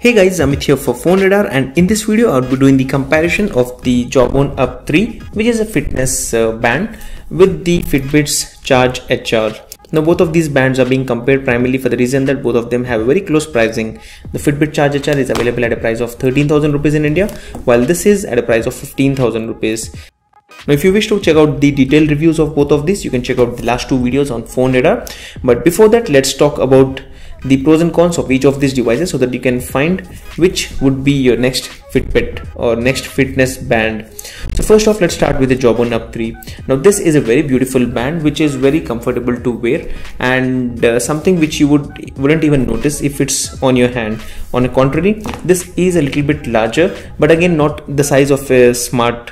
Hey guys, Amit here for PhoneRadar, and in this video I'll be doing the comparison of the Jawbone UP3, which is a fitness band, with the Fitbit's Charge HR. Now both of these bands are being compared primarily for the reason that both of them have a very close pricing. The Fitbit Charge HR is available at a price of 13,000 rupees in India, while this is at a price of 15,000 rupees. Now if you wish to check out the detailed reviews of both of these, you can check out the last two videos on PhoneRadar. But before that, let's talk about the pros and cons of each of these devices so that you can find which would be your next Fitbit or next fitness band. So first off, let's start with the Jawbone UP3. Now this is a very beautiful band which is very comfortable to wear, and something which you wouldn't even notice if it's on your hand. On the contrary, this is a little bit larger, but again not the size of a smart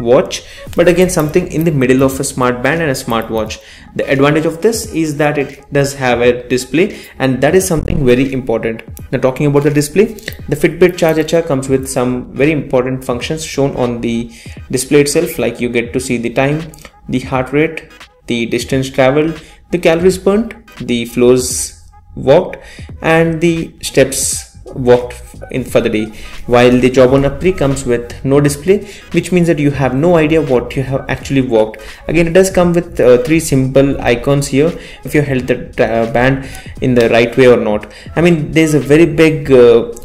watch, but again something in the middle of a smart band and a smart watch. The advantage of this is that it does have a display, and that is something very important. Now talking about the display, the Fitbit Charge HR comes with some very important functions shown on the display itself, like you get to see the time, the heart rate, the distance traveled, the calories burnt, the floors walked, and the steps walked in for the day, while the Jawbone UP3 comes with no display, which means that you have no idea what you have actually walked. Again, it does come with three simple icons here if you held the band in the right way or not. I mean, there's a very big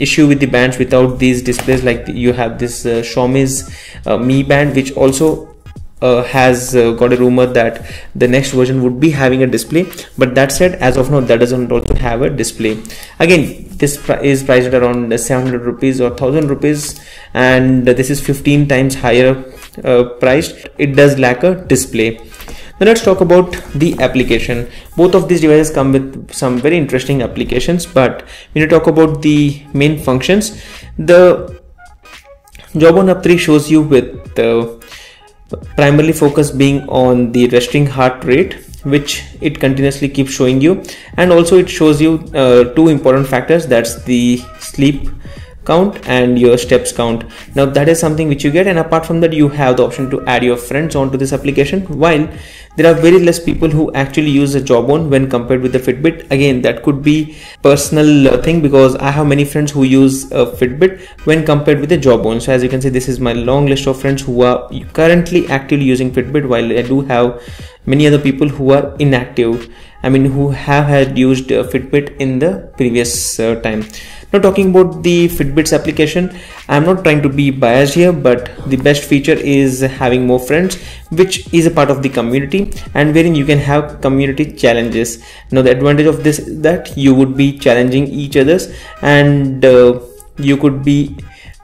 issue with the bands without these displays. Like you have this Xiaomi's Mi band, which also has got a rumor that the next version would be having a display, but that said, as of now, that doesn't also have a display. Again, this is priced at around 700 rupees or 1000 rupees, and this is 15 times higher priced. It does lack a display. Now let's talk about the application. Both of these devices come with some very interesting applications, but when you talk about the main functions, the Jawbone UP3 shows you with the primarily focus being on the resting heart rate, which it continuously keeps showing you, and also it shows you two important factors, that's the sleep count and your steps count. Now that is something which you get, and apart from that, you have the option to add your friends onto this application, while there are very less people who actually use a Jawbone when compared with the Fitbit. Again, that could be personal thing, because I have many friends who use a Fitbit when compared with the Jawbone. So as you can see, this is my long list of friends who are currently actively using Fitbit, while I do have many other people who are inactive, I mean who have had used Fitbit in the previous time. Now talking about the Fitbit's application, I'm not trying to be biased here, but the best feature is having more friends, which is a part of the community, and wherein you can have community challenges. Now the advantage of this is that you would be challenging each others, and you could be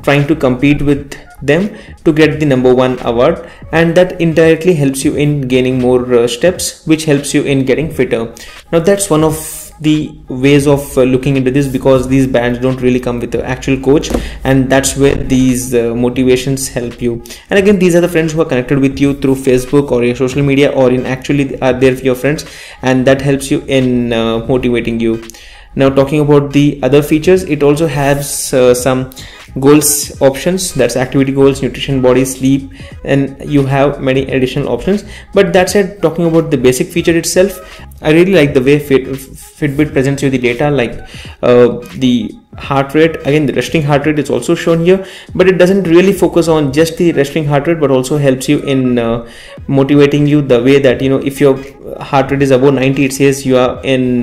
trying to compete with them to get the #1 award, and that indirectly helps you in gaining more steps, which helps you in getting fitter. Now that's one of the ways of looking into this, because these bands don't really come with an actual coach, and that's where these motivations help you. And again, these are the friends who are connected with you through Facebook or your social media, or in actually are there for your friends, and that helps you in motivating you. Now talking about the other features, it also has some goals options, that's activity goals, nutrition, body, sleep, and you have many additional options. But that said, talking about the basic feature itself, I really like the way Fitbit presents you the data, like the heart rate. Again, the resting heart rate is also shown here, but it doesn't really focus on just the resting heart rate, but also helps you in motivating you, the way that, you know, if your heart rate is above 90, it says you are in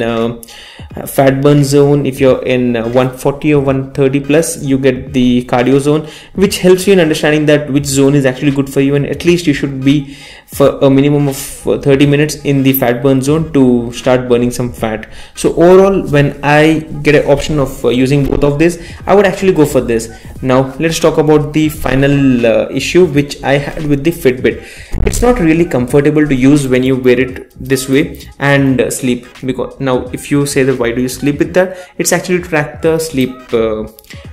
fat burn zone. If you're in 140 or 130 plus, you get the cardio zone, which helps you in understanding that which zone is actually good for you, and at least you should be for a minimum of 30 minutes in the fat burn zone to start burning some fat. So overall, when I get an option of using both of this, I would actually go for this. Now let's talk about the final issue which I had with the Fitbit. It's not really comfortable to use when you wear it this way and sleep, because now if you say that why do you sleep with that, it's actually to track the sleep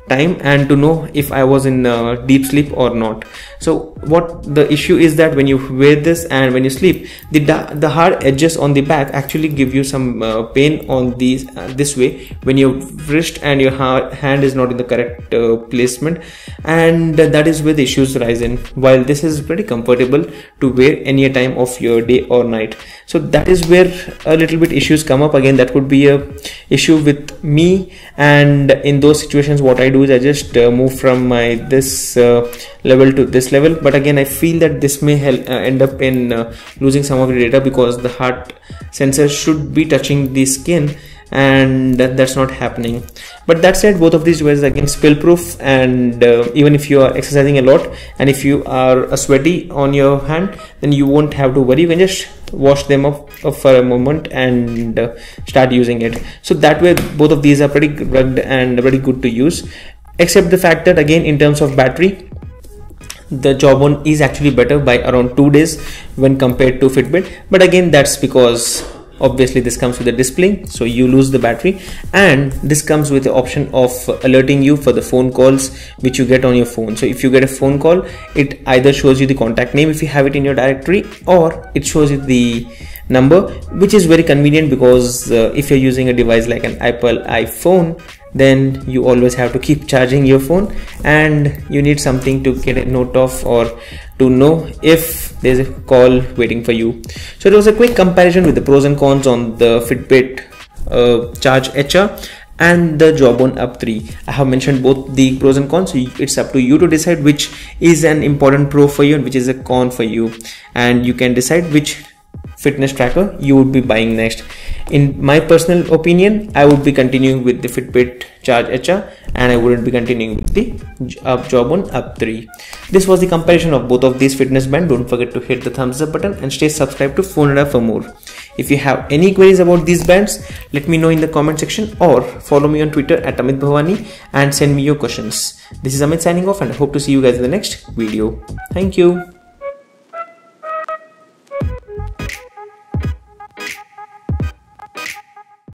time and to know if I was in deep sleep or not. So what the issue is that when you wear this and when you sleep, the hard edges on the back actually give you some pain on these this way when your wrist and your hand is not in the correct placement, and that is where the issues rise in. While this is pretty comfortable to wear any time of your day or night, so that is where a little bit issues come up. Again, that could be a issue with me, and in those situations what I do is I just move from my this level to this level. But again, I feel that this may end up in losing some of the data, because the heart sensor should be touching the skin, and that's not happening. But that said, both of these devices again spill proof, and even if you are exercising a lot and if you are sweaty on your hand, then you won't have to worry. You can just wash them up for a moment and start using it. So that way both of these are pretty rugged and pretty good to use, except the fact that again, in terms of battery, the Jawbone is actually better by around 2 days when compared to Fitbit. But again, that's because obviously this comes with a display, so you lose the battery, and this comes with the option of alerting you for the phone calls which you get on your phone. So if you get a phone call, it either shows you the contact name if you have it in your directory, or it shows you the number, which is very convenient, because if you're using a device like an Apple iPhone, then you always have to keep charging your phone, and you need something to get a note of or to know if there's a call waiting for you. So it was a quick comparison with the pros and cons on the Fitbit Charge HR and the Jawbone UP3. I have mentioned both the pros and cons, so it's up to you to decide which is an important pro for you and which is a con for you, and you can decide which fitness tracker you would be buying next. In my personal opinion, I would be continuing with the Fitbit Charge HR, and I wouldn't be continuing with the Jawbone UP3. This was the comparison of both of these fitness bands. Don't forget to hit the thumbs up button and stay subscribed to PhoneRadar for more. If you have any queries about these bands, let me know in the comment section, or follow me on Twitter at Amit Bhavani and send me your questions. This is Amit signing off, and I hope to see you guys in the next video. Thank you.